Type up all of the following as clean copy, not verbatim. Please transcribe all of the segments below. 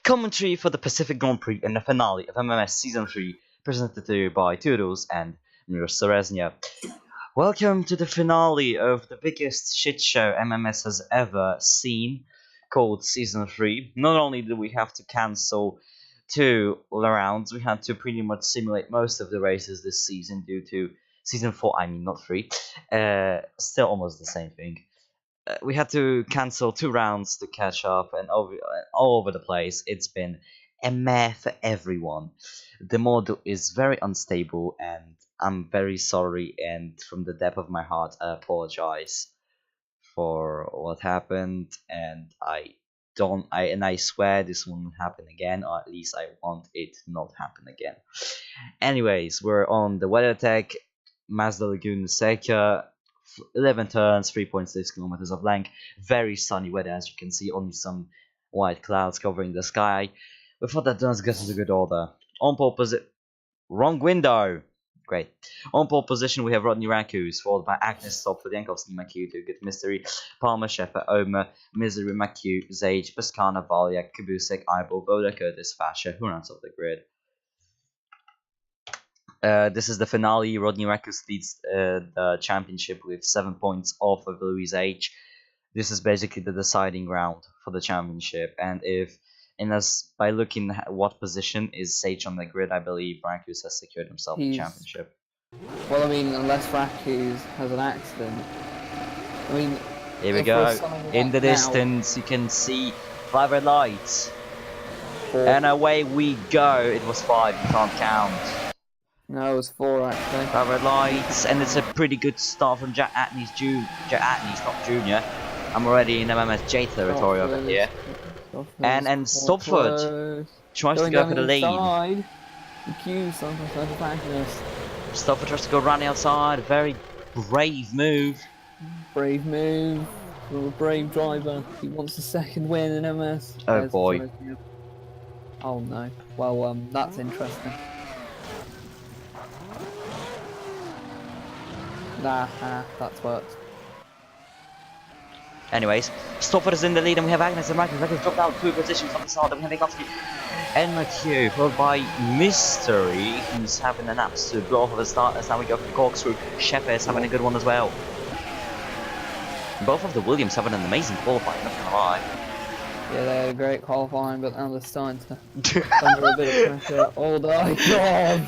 Commentary for the Pacific Grand Prix and the finale of MMS Season 3, presented to you by Toodles and Mir Sereznia. Welcome to the finale of the biggest shit show MMS has ever seen, called Season 3. Not only did we have to cancel 2 rounds, we had to pretty much simulate most of the races this season due to Season 4, I mean not 3. Still almost the same thing. We had to cancel 2 rounds to catch up, and all over the place. It's been a meh for everyone. The model is very unstable, and I'm very sorry, and from the depth of my heart I apologize for what happened, and I swear this won't happen again, or at least I want it to not happen again. Anyways, we're on the WeatherTech Mazda Laguna Seca. 11 turns, 3.6 kilometers of length. Very sunny weather, as you can see. Only some white clouds covering the sky. Before that, let's get into good order. On pole position, wrong window. Great. On pole position, we have Rodney Rakus, followed by Agnes Stopford, Jankowski, McHugh, Good Mystery, Palmer, Shepard, Omer, Misery, McHugh, Zage, Paskana, Valyak, Kubusek, Eibel, Voda, Curtis, Fasher, who runs off the grid. This is the finale. Rodney Rakus leads the championship with 7 points off of Louis H. This is basically the deciding round for the championship, and by looking at what position is Sage on the grid, I believe Rakus has secured himself the championship. Well, I mean, unless Rakus has an accident. I mean, here we go. In the distance, you can see 5 red lights, and away we go. It was 5. You can't count. No, it was 4 actually. 5 red lights, and it's a pretty good start from Jack Atney's Jack Atney's not junior. I'm already in MMS J territory over here. And Stopford tries to go for the lead. Stopford tries to go running outside. Very brave move. Brave move. From a brave driver. He wants the second win in MS. Oh boy. Oh no. Well, that's interesting. That's worked. Anyways, Stopford is in the lead, and we have Agnes and Rakus. Rakus dropped out 2 positions on the side. We have Jankowski and McHugh, followed by Mystery, who's having an absolute blow for the start. As now we go for the corkscrew. Shepard is having a good one as well. Both of the Williams having an amazing qualifying, not gonna lie. Yeah, they had a great qualifying, but now they're starting to under a bit of pressure. Oh my god!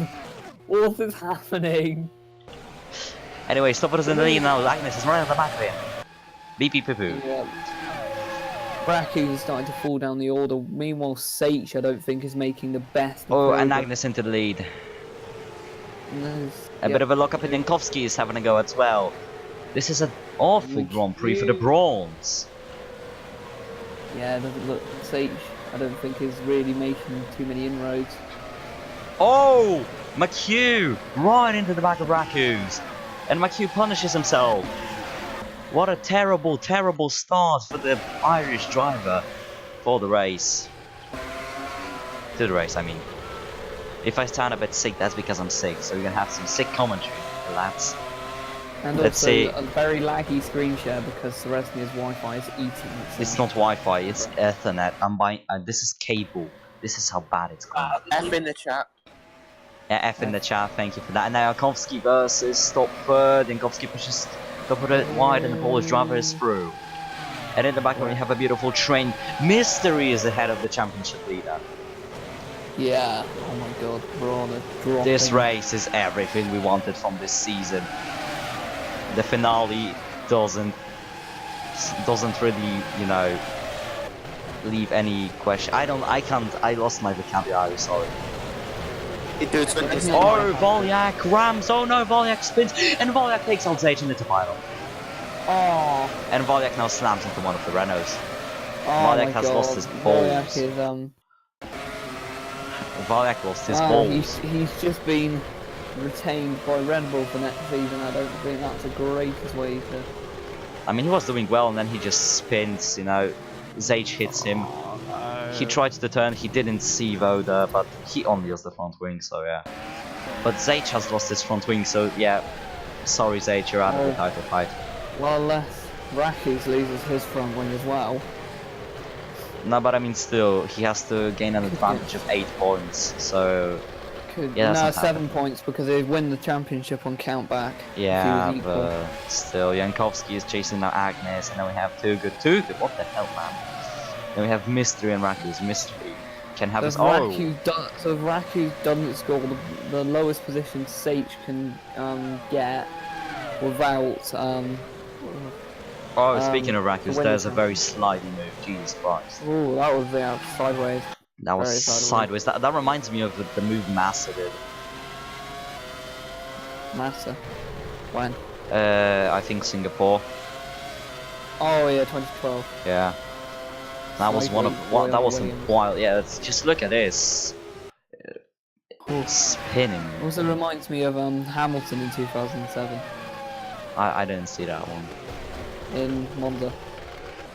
What is happening? Anyway, Stopford is in the lead now. Agnes is running at the back of him. Beepy poo poo. Yeah. Rakus is starting to fall down the order. Meanwhile, Sage, I don't think, is making the best. Oh, and Agnes into the lead. A bit of a lock-up, and Jankowski is having a go as well. This is an awful Grand Prix for the bronze. Yeah, it doesn't look. Sage, I don't think, is really making too many inroads. Oh! McHugh! Right into the back of Rakus. And McHugh punishes himself. What a terrible, terrible start for the Irish driver for the race. To the race, I mean. If I sound a bit sick, that's because I'm sick. So we're gonna have some sick commentary, lads. And let's also see. A very laggy screen share because Sereznia's Wi-Fi is eating it. It's not Wi-Fi, it's Ethernet. I'm buying. This is cable. This is how bad it's going. F in the chat. Yeah, F in the chat, thank you for that. And now Jankowski versus Stopford. Jankowski pushes Stopford wide, and the Polish driver is through. And in the back, we have a beautiful train. Mystery is ahead of the championship leader. Yeah, oh my god, we're on a drop. This race is everything we wanted from this season. The finale doesn't really, you know, leave any question. I lost my vocabulary, sorry. Oh, Valyak rams. Oh no, Valyak spins, and Valyak takes out Zage in the final. Oh. And Valyak now slams into one of the Renaults. Oh Valyak has lost his balls. Valyak lost his balls. He's just been retained by Red Bull for next season. I don't think that's the greatest way to. I mean, he was doing well, and then he just spins. You know, Zage hits him. He tried to turn, he didn't see Voda, but he only has the front wing, so yeah. But Zage has lost his front wing, so yeah. Sorry Zage, you're out of the title fight. Well, unless Rakus loses his front wing as well. No, but I mean, still, he has to gain an advantage of 8 points. So yeah, that's no, not 7 happening. points because they'd win the championship on count back. Yeah, if he was equal. but still, Jankowski is chasing now Agnes, and then we have Too Good. What the hell, man? Then we have Mystery and Raku's. Mystery can have So his. if Raku doesn't score, the lowest position Sage can get without Speaking of to Raku's, win there's the a very slidey move. Jesus Christ. Oh, that was sideways. That was Very sideways. That reminds me of the move Massa did. Massa. When? I think Singapore. Oh yeah, 2012. Yeah. That was that was some wild. Yeah, just look at this. Spinning. Also reminds me of Hamilton in 2007 I didn't see that one. in Monza.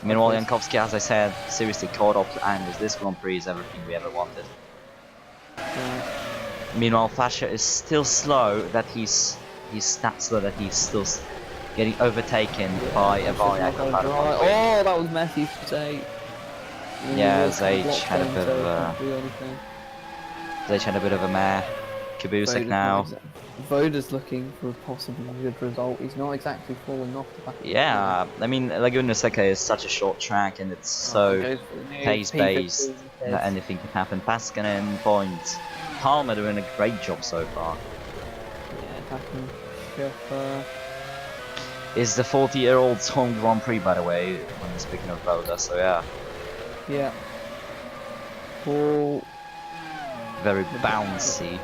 Meanwhile, Jankowski, as I said, seriously caught up to Angus. This Grand Prix is everything we ever wanted. Meanwhile, Fasher is still slow. He's that slow that he's still getting overtaken by a Varyak. Oh, that was messy for Zage. Yeah, Zage had a bit of a mare. Kabusek now. Voda's looking for a possibly good result. He's not exactly falling off the back. Yeah, I mean, Laguna Seca is such a short track and it's so pace-based that anything can happen. Paskanen points. Palmer doing a great job so far. Yeah, attacking Schiffer. Is the 40-year-old's home Grand Prix, by the way, when we're speaking of Voda, so yeah. Yeah. Cool. Very bouncy.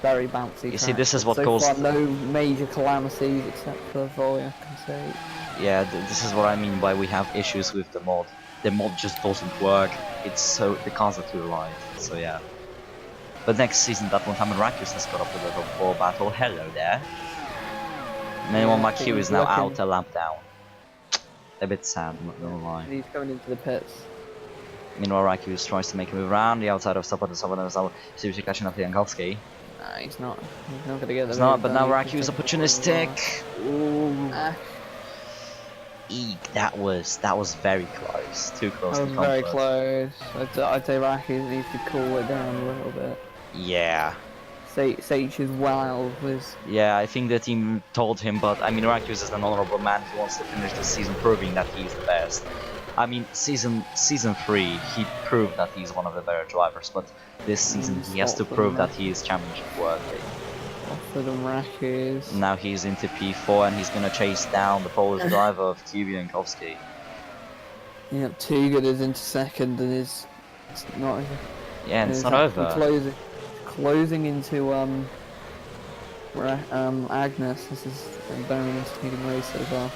Very bouncy. You see, this is what caused. So far, no major calamities except for Voya, I can say. Yeah, this is what I mean by we have issues with the mod. The mod just doesn't work. It's so the cars are too light. So yeah. But next season, that won't happen. Rakus has got up to the top 4 battle. Hello there. Meanwhile, McHugh is now out a lap down. A bit sad, I'm not gonna lie. He's going into the pits. Meanwhile, Rakus tries to make a move around the outside of Stoppard and Stoppard seriously catching up to Jankowski. Nah, he's not. He's not gonna get the. He's not, but now Raku is opportunistic. Ooh. Eek, that was very close. Too close. That was very close. I'd say Raku needs to cool it down a little bit. Yeah. Sage is well out of his. Yeah, I think the team told him, but I mean, Raku is an honorable man who wants to finish the season proving that he's the best. I mean, season 3, he proved that he's one of the better drivers, but this season he has to prove that he is championship worthy. For the Rackers. Now he's into P4 and he's gonna chase down the Polish driver of Kubi Jankowski. Yeah, Too Good is into second and it's not. Yeah, and it's not over. Closing into Agnes. This is a very entertaining race so far.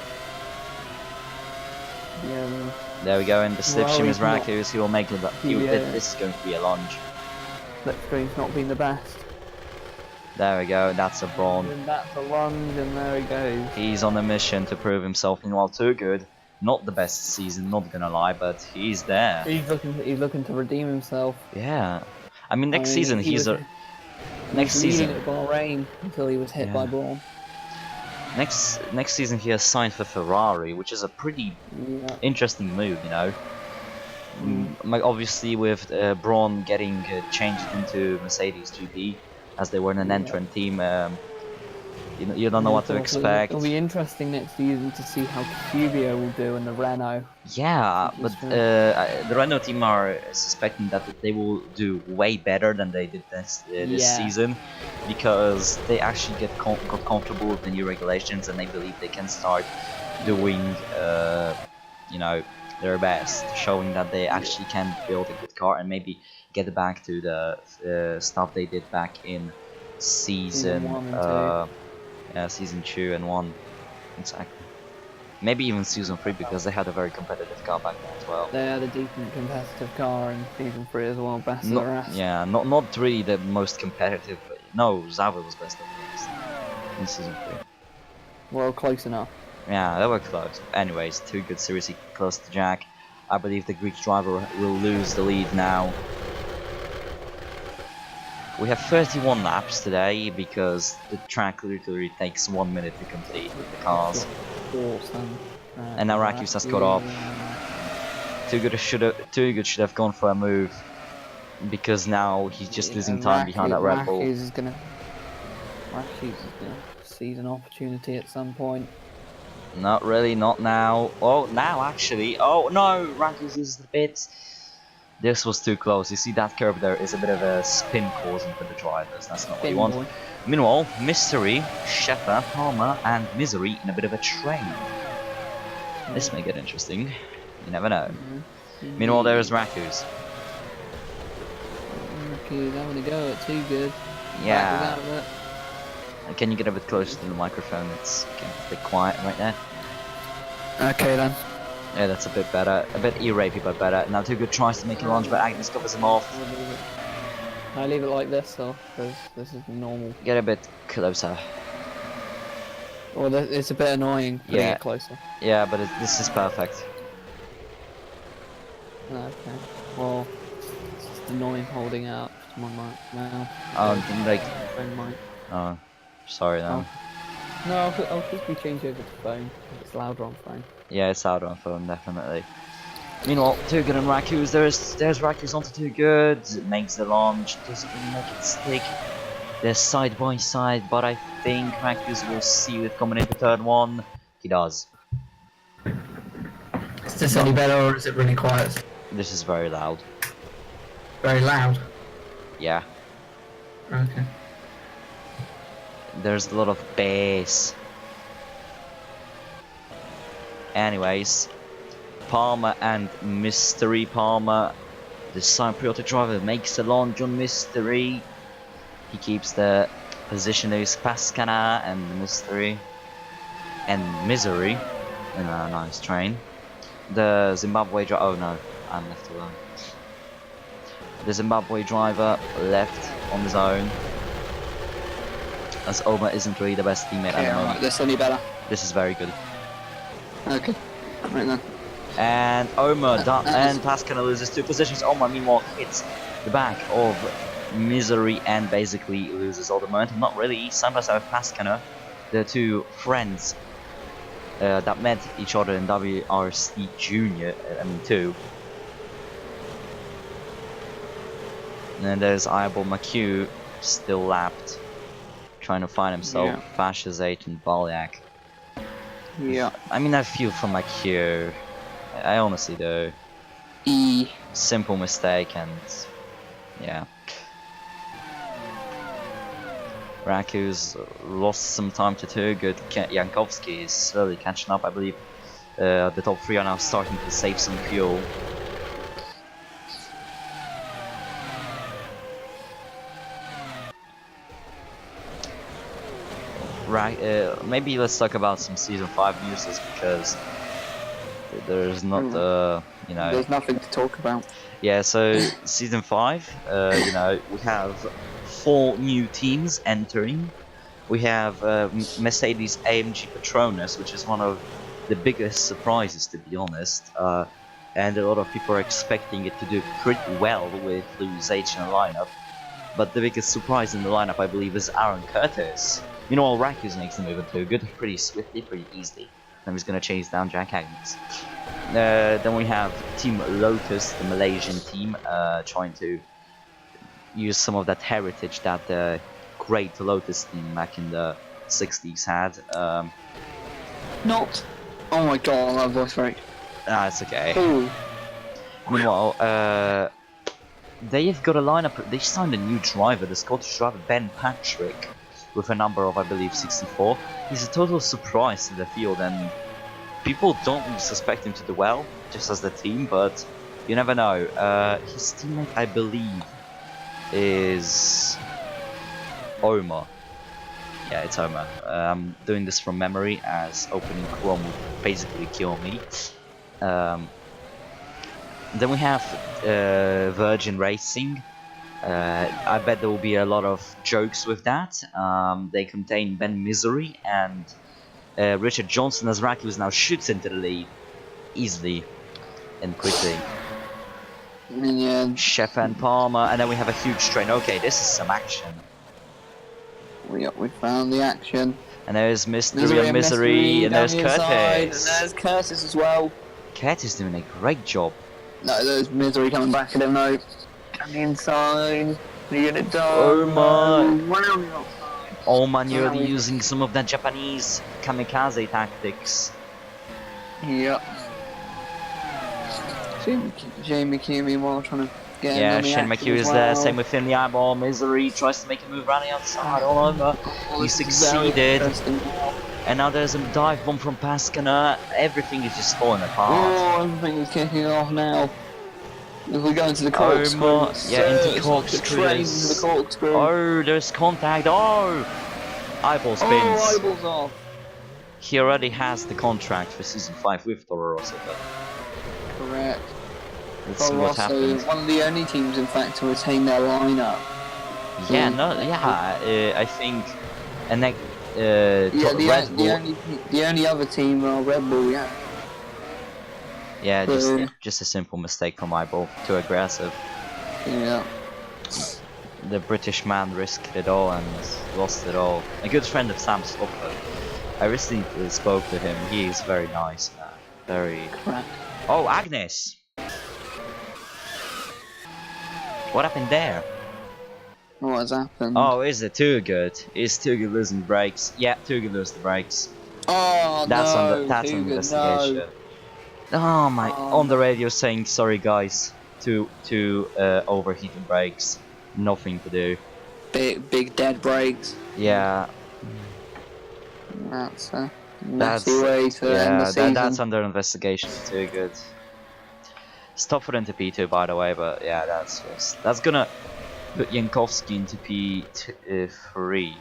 Yeah. There we go, and the slipstream is Rakus. He will make it. This is going to be a lunge. Slipstream's not been the best. There we go, that's a brawn. And that's a lunge, and there he goes. He's on a mission to prove himself. Meanwhile, Too Good, not the best season, not gonna lie, but he's there. He's looking to redeem himself. Yeah, I mean next season next season at Bahrain until he was hit by Braun. Next season he has signed for Ferrari, which is a pretty interesting move, you know. Obviously with Braun getting changed into Mercedes GP as they were an entrant team, you don't know what to expect. It'll be interesting next season to see how Cubio will do in the Renault. Yeah, but the Renault team are suspecting that they will do way better than they did this season, because they actually got comfortable with the new regulations and they believe they can start doing, you know, their best, showing that they actually can build a good car and maybe get back to the stuff they did back in season 2 and 1, exactly. Maybe even season 3, because they had a very competitive car back then as well. They had a decent competitive car in season 3 as well, best of the rest. Yeah, not really the most competitive. But no, Zava was best of the rest in season 3. Well, close enough. Yeah, they were close. Anyways, Too Good seriously close to Jack. I believe the Greek driver will lose the lead now. We have 31 laps today because the track literally takes 1 minute to complete with the cars. And now Rakus has got off. Too good should have gone for a move, because now he's just losing time behind that Red Bull. Racky's is gonna seize an opportunity at some point. Not really, not now. Oh, now actually. Oh no, Rankus uses the bit. This was too close. You see that curve there is a bit of a spin causing for the drivers. That's not what you want. Meanwhile, Mystery, Sheffer, Palmer, and Misery in a bit of a train. This may get interesting. You never know. Meanwhile, there's Rakus. Rakus having a go at too good. Yeah. Can you get a bit closer to the microphone? It's a bit quiet right there. Okay then. Yeah, that's a bit better. A bit E-rapey, but better. Now Too Good tries to make a launch, but Agnes covers him off. I leave it like this though, because this is normal. Get a bit closer. Well, it's a bit annoying putting it closer. Yeah, but this is perfect. Okay. Well, it's just annoying holding out to my mic now. Oh, like. Phone mic. Oh, sorry then. Oh. No, I'll quickly change over to phone. It's louder on phone. Yeah, it's louder on phone, definitely. Meanwhile, Too Good and Rakus, there's Rakus onto Too Good, makes the launch, doesn't really make it stick. They're side by side, but I think Rakus will see with coming in the third one. He does. Is this any better or is it really quiet? This is very loud. Very loud? Yeah. Okay. There's a lot of bass. Anyways, Palmer and Mystery Palmer. The Cypriotic driver makes a launch on Mystery. He keeps the position. There's Pascana and Mystery and Misery in a nice train. The Zimbabwe driver. Oh no, I'm left alone. The Zimbabwe driver left on his own, as Oma isn't really the best teammate at the moment. Right, this any better? This is very good. Okay, right then. And Oma and Pascana loses 2 positions. Oma meanwhile hits the back of Misery and basically loses all the momentum. Not really. Side by side with Pascana, the 2 friends that met each other in WRC Junior, two. And then there's Eyeball McHugh, still lapped, trying to find himself. Fascizate and Balyak. Yeah. I mean, I feel for McHugh. I honestly do. Simple mistake, and yeah. Raku's lost some time to Too Good. Jankowski is slowly catching up, I believe. The top 3 are now starting to save some fuel. Maybe let's talk about some season 5 news, because there's not you know, there's nothing to talk about. Yeah, so season 5, you know, we have 4 new teams entering. We have Mercedes AMG Petronas, which is one of the biggest surprises, to be honest, and a lot of people are expecting it to do pretty well with Lewis H in the lineup. But the biggest surprise in the lineup, I believe, is Aaron Curtis. You know, Rakus makes the move in Too Good pretty swiftly, pretty easily. Then he's going to chase down Jack Agnes. Then we have Team Lotus, the Malaysian team, trying to use some of that heritage that the great Lotus team back in the 60s had. Not. Oh my god, that voice break. Ah, it's okay. Ooh. Meanwhile, they've got a lineup. They signed a new driver, the Scottish driver Ben Patrick, with a number of, I believe, 64. He's a total surprise to the field, and people don't suspect him to do well, just as the team, but you never know. His teammate, I believe, is Oma. Yeah, it's Oma. I'm doing this from memory, as opening Chrome would basically kill me. Then we have Virgin Racing. I bet there will be a lot of jokes with that. They contain Ben Misery and Richard Johnson, as Rakus now shoots into the lead easily and quickly. Yeah. Chef and Palmer, and then we have a huge train. Okay, this is some action. We found the action. And there's Mystery and Misery, and there's Curtis. And there's Curtis as well. Curtis doing a great job. No, there's Misery coming back. I don't know. On the inside. The unit done. Oh my. Right on the outside. Oh man, you're really using some of that Japanese kamikaze tactics. Yep. Jamie Kimi while trying to get Yeah, on the Shane action McHugh as is well. there, same with Finn the Eyeball. Misery tries to make a move around the outside, all over. He succeeded. And now there's a dive bomb from Pascana. Everything is just falling apart. Oh, everything is kicking off now. If we go into the corkscrew, into corkscrew. Train into the corkscrew. Oh, there's contact. Oh! Eyeball spins. Oh, eyeballs off. He already has the contract for season 5 with Toro Rosso, but correct. let's see what happens. One of the only teams, in fact, to retain their lineup. Yeah, I think, and then the only other team are Red Bull, yeah. Yeah, just a simple mistake from Eyeball, too aggressive. Yeah. The British man risked it all and lost it all. A good friend of Sam Stopper. I recently spoke to him. He is very nice, man. Very. Correct. Oh, Agnes! What happened there? What has happened? Oh, is it too good? Is too good losing brakes? Yeah, too good lose the brakes. Oh that's no! That's on investigation. No. Oh my! On the radio saying sorry, guys. To overheating brakes. Nothing to do. Big dead brakes. Yeah. That's a messy way to end the season. That's under investigation. Too good. Stop for into P2, by the way, but yeah, that's gonna put Jankowski into P3.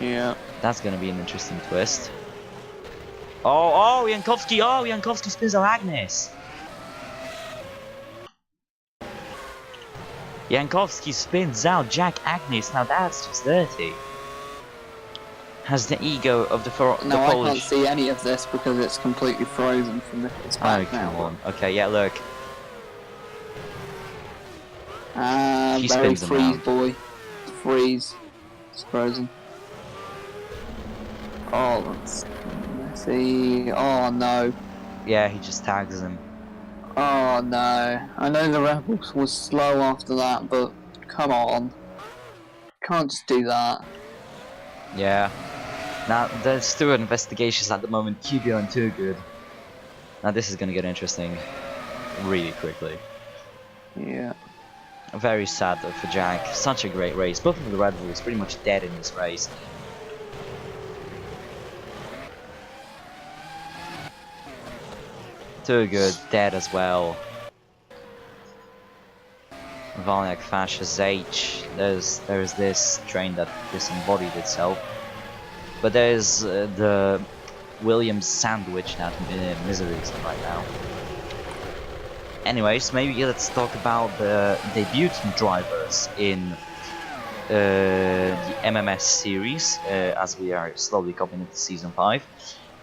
Yeah. That's gonna be an interesting twist. Oh, Jankowski spins on Agnes. Jankowski spins out Jack Agnes. Now that's just dirty. Has the ego of the Polish. I can't see any of this because it's completely frozen from the back now. Come on. Okay, yeah, look. He very spins freeze, around. boy. Freeze. It's frozen. Oh, that's messy. Oh no. Yeah, he just tags him. Oh no. I know the Rebels was slow after that, but come on. Can't just do that. Yeah. Now, there's still investigations at the moment. QBO and Too Good. Now, this is gonna get interesting really quickly. Yeah. Very sad for Jack. Such a great race. Both of the Red Bulls pretty much dead in this race. Too Good, dead as well. Valniak Fascists H. There's this train that disembodied itself. But there's the Williams sandwich that Misery is in right now. Anyways, maybe let's talk about the debutant drivers in the MMS series, as we are slowly coming into Season 5.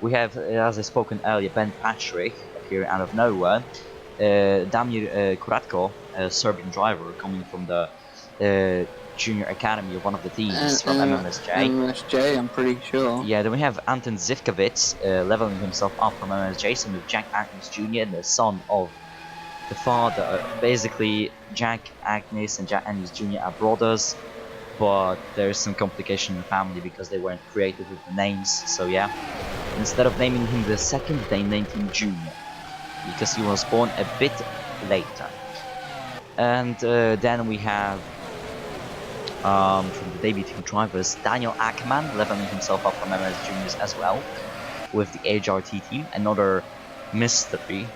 We have, as I spoken earlier, Ben Patrick appearing out of nowhere. Damir Kuratko, a Serbian driver coming from the junior academy of one of the teams from MMSJ. MMSJ, I'm pretty sure. Yeah, then we have Anton Zivkovic leveling himself up from MMSJ, so with Jack Agnes Jr., the son of the father. Basically, Jack Agnes and Jack Agnes Jr. are brothers, but there's some complication in the family because they weren't creative with the names, so yeah. Instead of naming him the second, they named him Junior, because he was born a bit later. And then we have from the debuting drivers, Daniel Ackerman leveling himself up from MS Juniors as well, with the HRT team, another mystery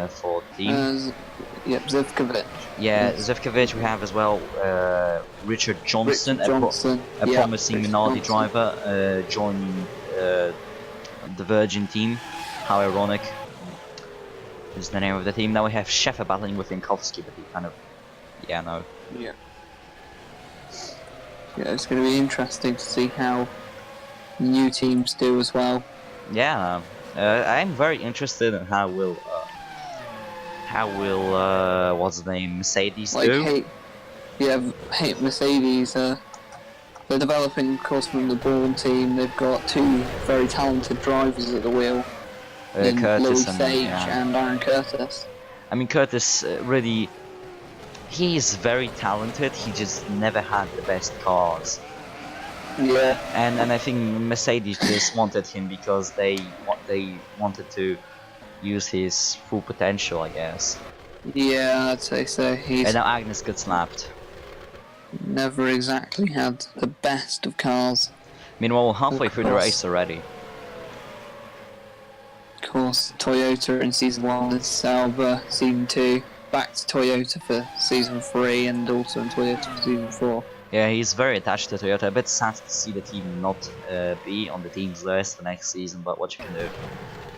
for the team. Yep, Zivkovic. Yeah, Zivkovic. We have as well Richard Johnson, a promising Minardi driver, joining the Virgin team. How ironic is the name of the team. Now we have Sheffer battling with Jankowski, but he kind of, yeah, no. Yeah. Yeah, it's going to be interesting to see how new teams do as well. Yeah, I'm very interested in how will what's the name, Mercedes do? Mercedes. They're developing, of course, from the Bourne team. They've got two very talented drivers at the wheel, Curtis Louis and Sage and Aaron Curtis. I mean, Curtis really, he's very talented. He just never had the best cars. Yeah. And I think Mercedes just wanted him because they wanted to use his full potential, I guess. Yeah, I'd say so. He's And now Agnes got slapped. never exactly had the best of cars. Meanwhile, we're halfway Of through the course. race already. Of course, Toyota in season 1 and Sauber season 2. Back to Toyota for season 3 and also in Toyota for season 4. Yeah, he's very attached to Toyota. A bit sad to see the team not be on the team's list for next season, but what you can do.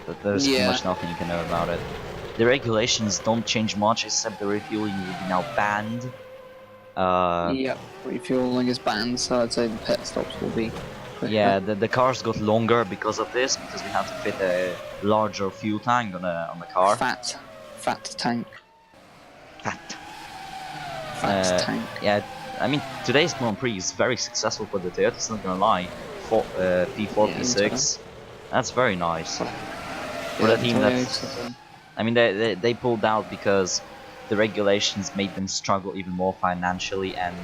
But there's pretty much nothing you can do about it. The regulations don't change much, except the refueling will be now banned. Yep, refueling is banned, so I'd say the pit stops will be quicker. Yeah, the cars got longer because of this, because we had to fit a larger fuel tank on the car. Fat tank. Fat. Tank. Yeah, I mean, today's Grand Prix is very successful for the Toyotas, not gonna lie. P4, Yeah, P6. That's very nice. For a team that's... I mean, they pulled out because the regulations made them struggle even more financially, and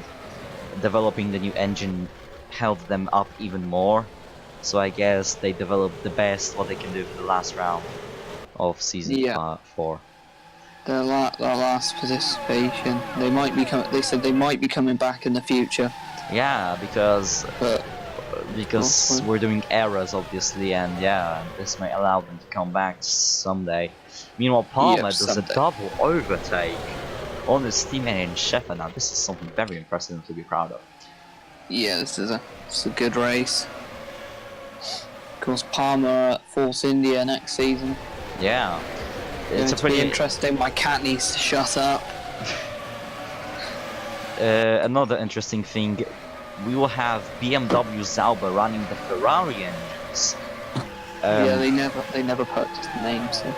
developing the new engine held them up even more. So I guess they developed the best what they can do for the last round of season 4. Their last participation. They said they might be coming back in the future. Yeah, because Also, we're doing errors, obviously, and yeah, this may allow them to come back someday. Meanwhile, Palmer does a double overtake on his teammate in Sheffer. Now, this is something very impressive to be proud of. yeah, it's a good race. Of course, Palmer at Force India next season. Yeah, it's It's pretty interesting. My cat needs to shut up. Another interesting thing, we will have BMW Sauber running the Ferrari engines. Yeah, they never purchased the name, so.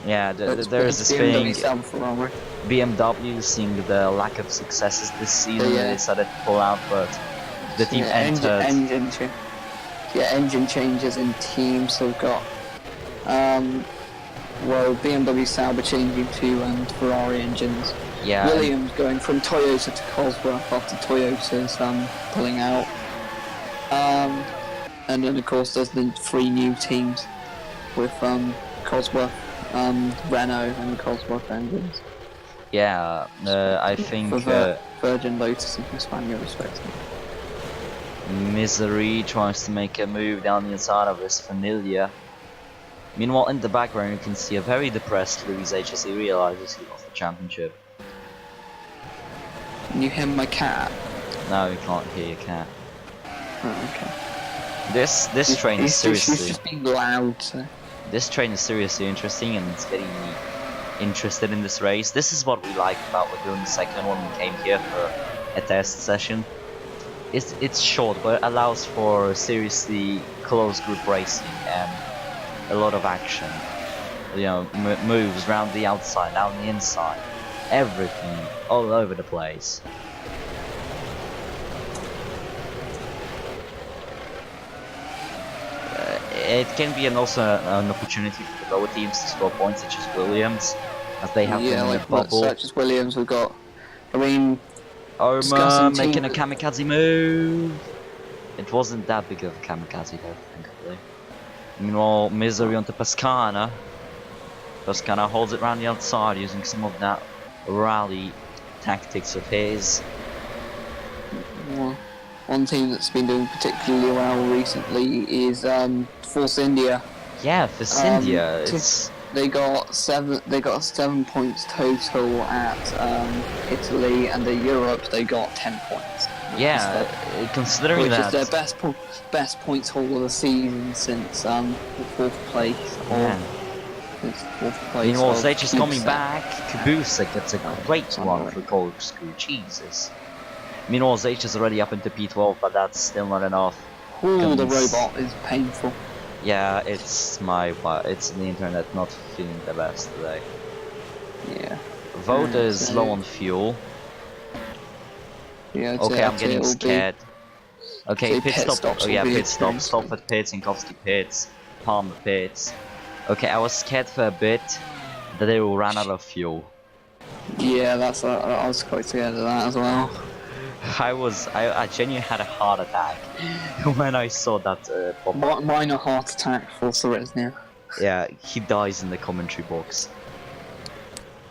Yeah, there is this thing. BMW, seeing the lack of successes this season, they decided to pull out, but the team entered. Engine changes in teams. So we've got BMW Sauber changing to Ferrari engines. Yeah. Williams going from Toyota to Cosworth after Toyota's pulling out. And then of course there's the 3 new teams with Cosworth, Renault and Cosworth engines. Yeah, I think for Virgin, Lotus and Hispania respectively. Misery tries to make a move down the inside of his Familia. Meanwhile, in the background you can see a very depressed Luis H as he realizes he lost the championship. Can you hear my cat? No, you can't hear your cat. Oh, okay. This train is seriously... She's just being loud, so... This train is seriously interesting, and it's getting me interested in this race. This is what we like about doing the second one. We came here for a test session. It's short, but it allows for seriously close group racing and a lot of action. You know, moves around the outside, down the inside, everything, all over the place. It can be also an opportunity for the lower teams to score points, such as Williams, as they have been in a bubble. Such as Williams, we've got. I mean, Omar making a kamikaze move. It wasn't that big of a kamikaze though, thankfully. Meanwhile, Misery onto Pascana. Pascana holds it around the outside using some of that rally tactics of his. One team that's been doing particularly well recently is Force India. Yeah, Force India. They got 7 points total at Italy, and in Europe they got 10 points. Yeah, considering that. Which is their best points haul of the season since the 4th place. Meanwhile, Zech is coming back. Caboose gets a great one for corkscrew. Jesus. Meanwhile, Zech is already up into P12, but that's still not enough. Ooh, the robot is painful. Yeah, it's the internet not feeling the best today. Yeah. Vote is low on fuel. Yeah, okay, I'm getting scared. Okay, pit stop. Oh yeah, pit stop. Stop at pits, Inkowski pits, Palmer pits. Okay, I was scared for a bit. that they all ran out of fuel. Yeah, that's I was quite scared of that as well. I genuinely had a heart attack when I saw that pop up. Minor heart attack for Seresnia. Yeah, he dies in the commentary box.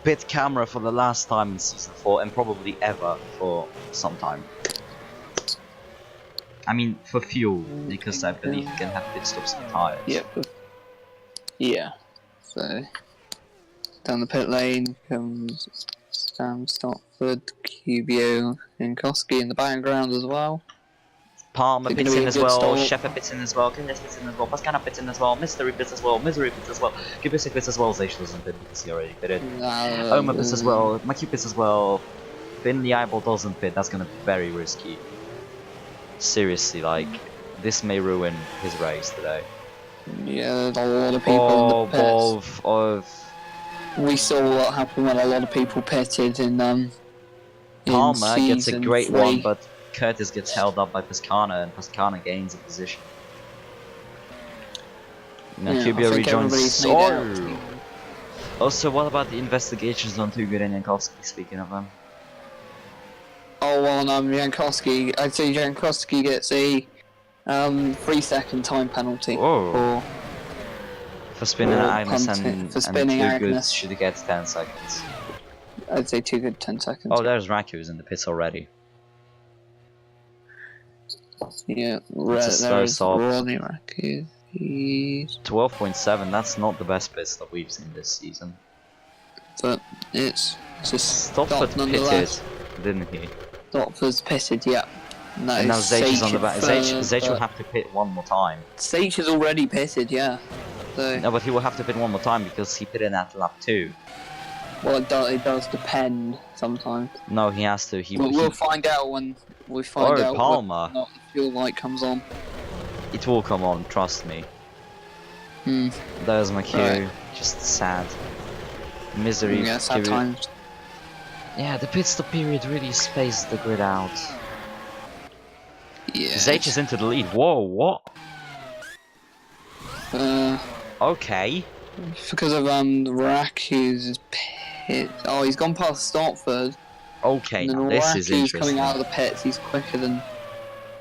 Pit camera for the last time in season 4 and probably ever for some time. I mean, for fuel, because I believe you can have pit stops for tires. Yep. Yeah. So down the pit lane comes Sam Stopford, Cubio, and Koski in the background as well. Palmer pits in as well, start. Sheffer pits in as well, Kines pits in as well, Pascana pits in as well, Mystery pits as well, Misery pits as well, Kubisik pits as well, Zage doesn't pit because he already pitted. Oma pits as well, Macu pits as well, Finley Eyeball doesn't pit, that's gonna be very risky. Seriously, like, this may ruin his race today. Yeah, there's a lot of people in the pits. We saw what happened when a lot of people pitted in Palmer gets a great 3. one, but Curtis gets held up by Pascana, and Pascana gains a position. Now Cubio rejoins. Also, what about the investigations on Tugur and Jankowski, speaking of them? Oh, well, Jankowski, I'd say Jankowski gets a 3-second time penalty. For spinning Agnes and Tugur Agnes. should get 10 seconds. I'd say Tugur 10 seconds. Oh, there's Raku in the pits already. Yeah, there's Rodney Raku. 12.7, that's not the best pit stop we've seen this season. But it's just Stopford pitted, didn't he? Stopford's pitted, yeah. And now Zage is on the back. Zage will have to pit one more time. Zage has already pitted, yeah. So. No, but he will have to pit one more time because he pitted at lap 2. Well, it does depend sometimes. No, he has to. We'll find out when we find out Palmer. when the fuel light comes on. It will come on, trust me. There's my cue. Right. Just sad. Misery. Yeah, sad times. Yeah, the pit stop period really spaced the grid out. Yeah. Zage is into the lead. Whoa, what? Okay. Because of Raku's pit. Oh, he's gone past Stopford. Okay, now this is interesting. Coming out of the pits, he's quicker than.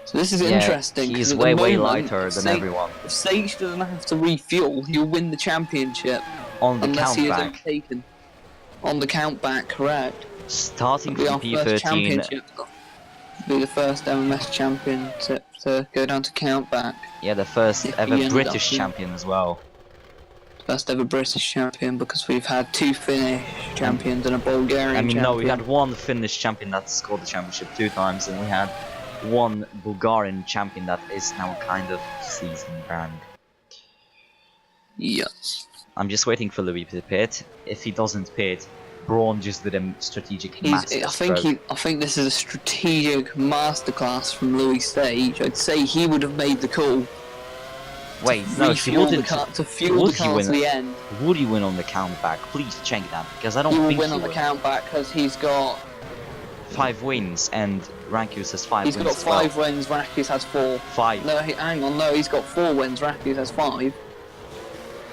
So this is interesting. He's way lighter than everyone. If Sage doesn't have to refuel, he'll win the championship. On the unless he is countback. overtaken. On the countback, correct. Starting from P13. Be the first MMS champion to go down to countback. Yeah, the first ever British champion as well. First ever British champion, because we've had 2 Finnish champions and a Bulgarian champion. No, we had 1 Finnish champion that scored the championship 2 times, and we had 1 Bulgarian champion that is now kind of seasoned brand. Yes. I'm just waiting for Louis to pit. If he doesn't pit, Braun just did a strategic masterstroke. I think this is a strategic masterclass from Louis Sage. I'd say he would have made the call. Wait, no, to fuel the car to the end. Would he win on the countback? Please check that, because I don't think he will win on the countback because he's got 5 wins and Rankus has 5 wins. He's got 5 wins, Rankus has 4. 5. No, hang on, no, he's got 4 wins, Rankus has 5.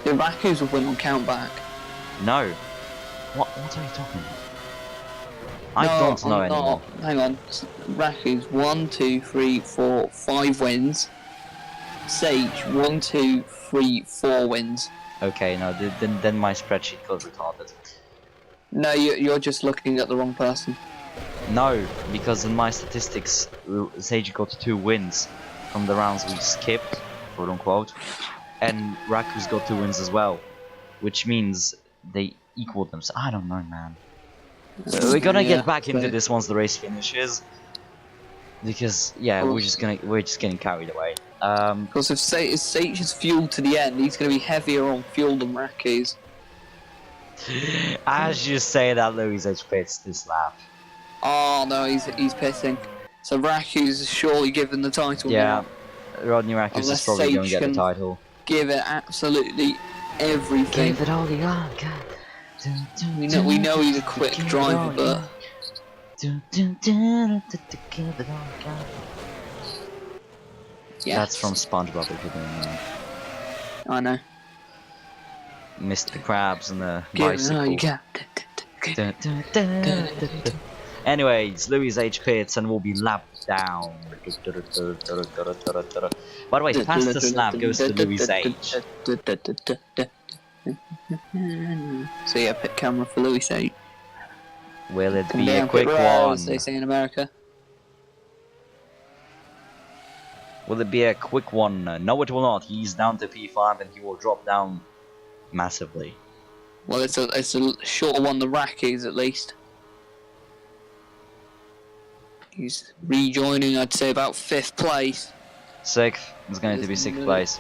Yeah, Rankus will win on countback. No. What are you talking about? I don't know anymore. Hang on. Rankus 1, 2, 3, 4, 5 wins. Sage 1, 2, 3, 4 wins. Okay, no, then my spreadsheet got retarded. No, you're just looking at the wrong person. No, because in my statistics, Sage got 2 wins from the rounds we skipped, quote unquote, and Raku's got 2 wins as well, which means they equal them. So I don't know, man. We're gonna get back into this once the race finishes, because we're just getting carried away. Because if Sage is fueled to the end, he's gonna be heavier on fuel than Raku's. As you say that, Louis Sage pits this lap. Oh no, he's pitting. So Raku's surely given the title now. Rodney Rakus is probably going to get the title. Give it absolutely everything. Give it all you got. We know he's a quick driver, but. Yes. That's from SpongeBob if you don't know. I know. Mr. Krabs and the Give it all bicycle. you got. Dun, dun, dun, dun, dun. Anyways, Louis H pits and will be lapped down. By the way, fastest lap goes to Louis H. So yeah, pit camera for Louis H. Will it Come be a down quick pit row, as one? they say in America. Will it be a quick one? No, it will not. He's down to P5 and he will drop down massively. Well, it's a shorter one than Racky's at least. He's rejoining, I'd say, about 5th place. 6th. It's going to be 6th place.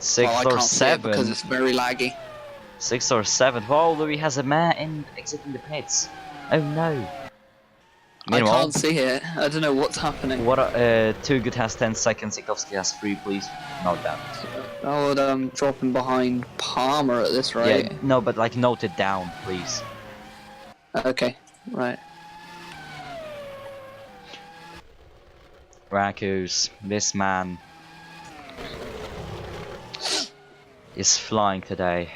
6th well, I or can't see it 7th. because it's very laggy. 6th or 7th. Oh, Louis has a mare in exiting the pits. Oh no. Meanwhile, I can't see it. I don't know what's happening. What? Too Good has 10 seconds. Sikovsky has 3. Please note that. I would dropping behind Palmer at this rate. Yeah, no, but like note it down, please. Okay, right. Rakus, this man is flying today.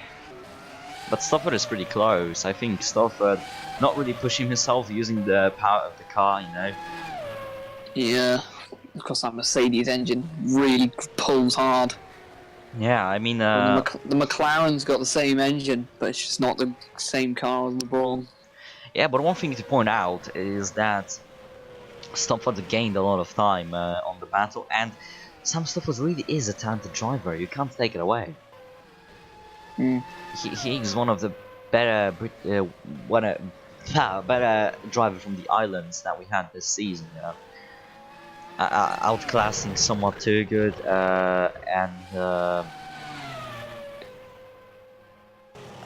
But Stofford is pretty close. I think Stofford not really pushing himself, using the power of the car, you know. Yeah, of course that Mercedes engine really pulls hard. Yeah, I mean, Well, the McLaren's got the same engine, but it's just not the same car as the Braun. yeah, but one thing to point out is that Stofford gained a lot of time on the battle, and Sam Stofford really is a talented driver. You can't take it away. Mm. He's one of the better better driver from the islands that we had this season. You know, outclassing somewhat Too Good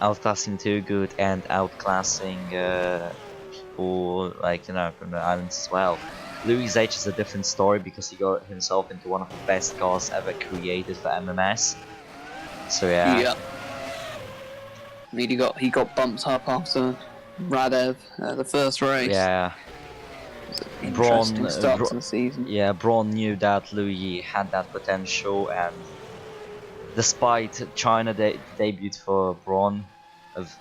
outclassing Too Good and outclassing people like, you know, from the islands as well. Louis H is a different story because he got himself into one of the best cars ever created for MMS. So yeah. Yeah. I mean, he got bumped up after Radev the first race. Yeah. Interesting start to the season. Yeah, Braun knew that Louis had that potential, and despite China debuted for Braun, of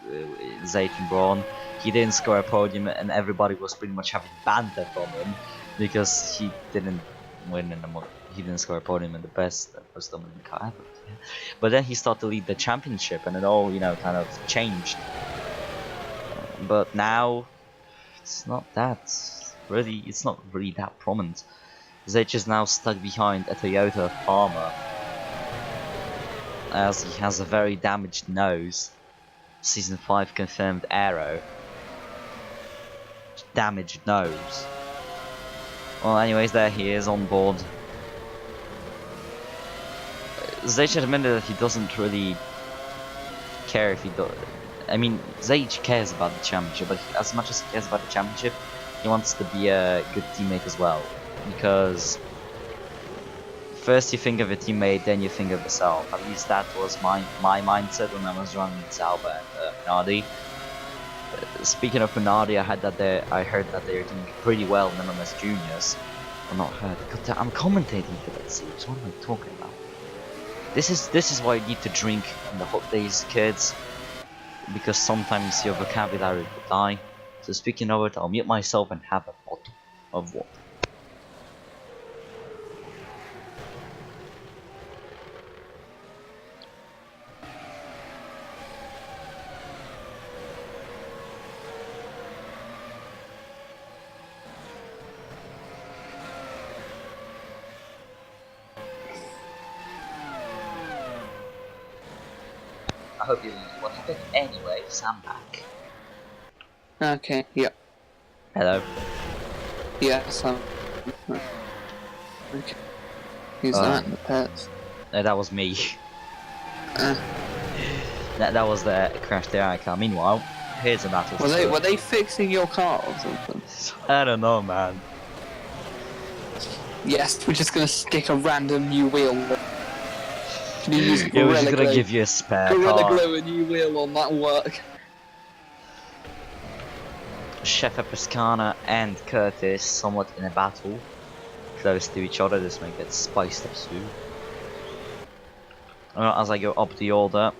Zayt and Braun, he didn't score a podium, and everybody was pretty much having banter from him because he didn't win in the he didn't score a podium in the best dominant car ever. But then he started to lead the championship, and it all, you know, kind of changed. But now it's not that really. It's not really that prominent. Zayt is now stuck behind a Toyota of Palmer, as he has a very damaged nose. Season 5 confirmed aero. Damaged nose. Well, anyways, there he is on board. Zayt admitted that he doesn't really care if he does. I mean, Zayt cares about the championship, but as much as he cares about the championship, he wants to be a good teammate as well. Because first you think of a teammate, then you think of yourself. At least that was my mindset when I was running Zalba and Minardi. Speaking of Minardi, I heard that they're doing pretty well in MMS Juniors. Well, not heard. I'm commentating for that series. What am I talking about? This is why you need to drink in the hot days, kids, because sometimes your vocabulary will die. So speaking of it, I'll mute myself and have a bottle of water. I hope you know what happened. Anyway, I'm back. Okay, yeah. Hello. Yeah, so... Okay. Who's that in the pets? That was me. Uh, that was the crash the car. Meanwhile, here's a battle. were they fixing your car or something? I don't know, man. Yes, we're just gonna stick a random new wheel. Can you use Yeah, we're just Gorilla gonna Glue? give you a spare Gorilla car. Glue a new wheel on that work. Chef Pescana and Curtis somewhat in a battle, close to each other. This may get spiced up soon. As I go up the order,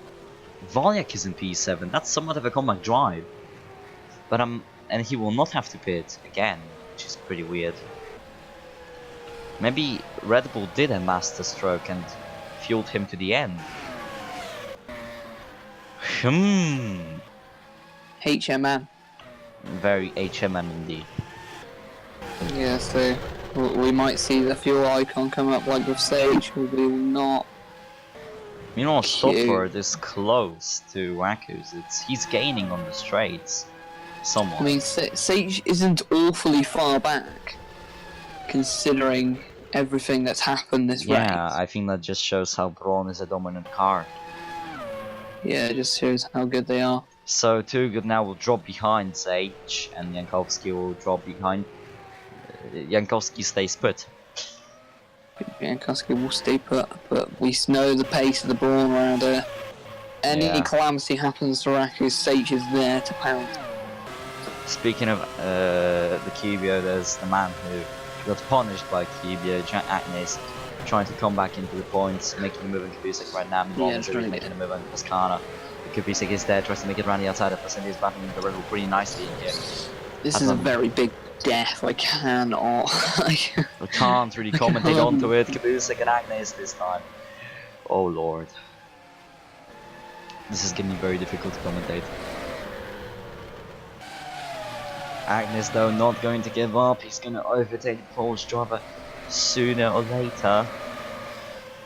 Volyak is in P7. That's somewhat of a comeback drive. But and he will not have to pit again, which is pretty weird. Maybe Red Bull did a master stroke and fueled him to the end. HMM. Very HMM indeed. Yeah, so we might see the fuel icon come up like with Sage, or we will not. Meanwhile, Stofford is close to Rakus. He's gaining on the straights. Somewhat. I mean, Sage isn't awfully far back, considering everything that's happened this race. Yeah, I think that just shows how Braun is a dominant car. Yeah, it just shows how good they are. So Too Good now will drop behind Sage, and Jankowski will drop behind. Jankowski stays put. Jankowski will stay put, but we know the pace of the Brawn around here. Any calamity happens to Rakus, Sage is there to pound. Speaking of the Cubio, there's the man who got punished by Cubio, Agnes, trying to come back into the points, making a move on Kubicek right now. Is making a move on Pascana. Kubicek is there, tries to make it around the outside of Pascana, is backing into the Red Bull pretty nicely in here. This is a very big death, I cannot. I can't really commentate onto it. Kubicek and Agnes this time. Oh lord. This is getting very difficult to commentate. Agnes though not going to give up, he's going to overtake the Polish driver sooner or later.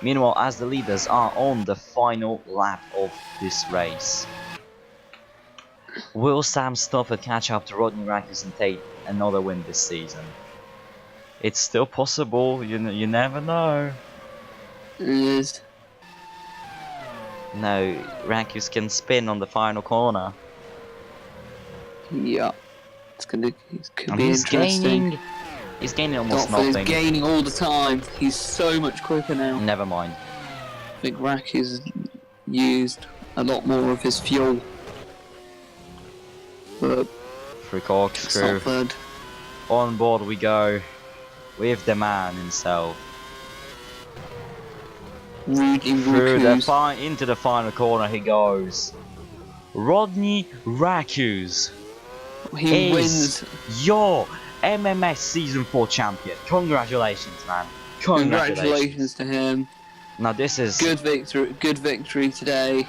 Meanwhile, as the leaders are on the final lap of this race, will Sam Stofford catch up to Rodney Rakus and take another win this season? It's still possible, you never know. It is. No, Rakus can spin on the final corner. Yeah. It could be interesting. He's gaining almost nothing. He's gaining all the time. He's so much quicker now. Never mind. I think Rakus used a lot more of his fuel. But free corkscrew. Stofford. On board we go with the man himself. Into the final corner he goes. Rodney Rakus. He wins. Your MMS Season 4 champion. Congratulations, man. Congratulations to him. Now this is good victory today.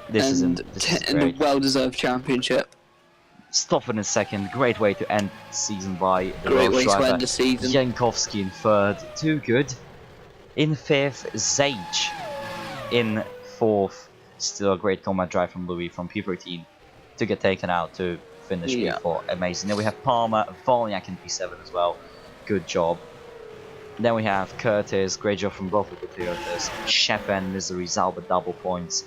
This is a well-deserved championship. Stofford in second. Great way to end the season by the Great way driver. to end the season. Jankowski in third. Too Good in fifth. Sage in fourth. Still a great combat drive from Louis from P13 to get taken out to finish P4. Amazing. Then we have Palmer, Volyak in P7 as well. Good job. Then we have Curtis, great job from both of the Toyotas. Sheffen, Misery, Zalba, double points.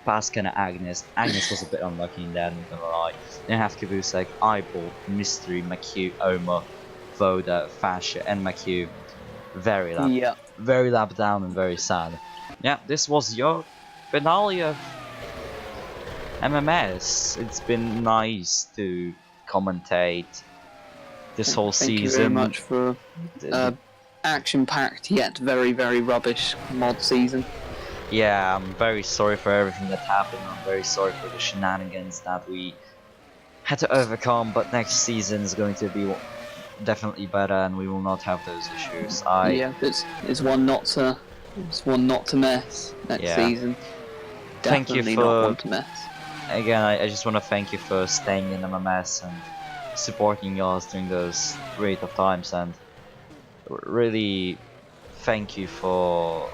Pascan and Agnes. Agnes was a bit unlucky in there, not gonna lie. Then we have Kabusek, Eyeball, Mystery, McHugh, Oma, Voda, Fascia, and McHugh. Very lap down and very sad. Yeah, this was your finale of MMS. It's been nice to commentate this whole season. Thank you very much for action-packed yet very, very rubbish mod season. Yeah, I'm very sorry for everything that happened. I'm very sorry for the shenanigans that we had to overcome, but next season is going to be definitely better and we will not have those issues. Yeah, it's one not to miss next season. Thank you Definitely for not one to miss. Again, I just want to thank you for staying in MMS and supporting us during those great of times, and really thank you for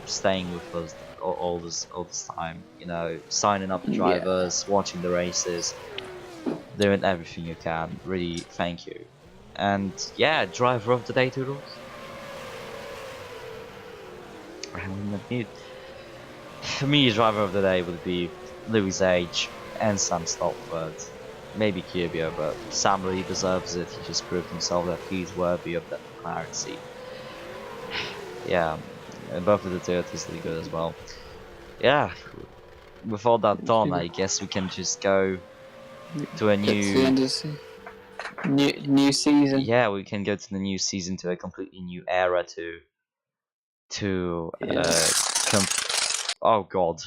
staying with us all this time. You know, signing up the drivers, watching the races, doing everything you can. Really thank you. And yeah, driver of the day, Toodles. For me, driver of the day would be Louis Age and Sam Stofford. Maybe Cubio, but Sam really deserves it. He just proved himself that he's worthy of that McLaren seat. Yeah, and both of the Toyotas really good as well. Yeah, with all that done, I guess we can just go to a new season. Yeah, we can go to the new season, to a completely new era, oh god.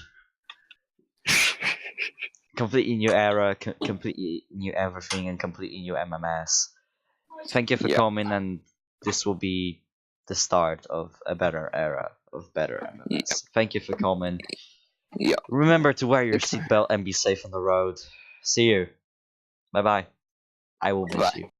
completely new era, completely new everything, and completely new MMS. Thank you for Yeah. coming, and this will be the start of a better era of better Yeah. MMS. Thank you for coming. Yeah. Remember to wear your seatbelt and be safe on the road. See you. Bye bye. I will miss Bye. you.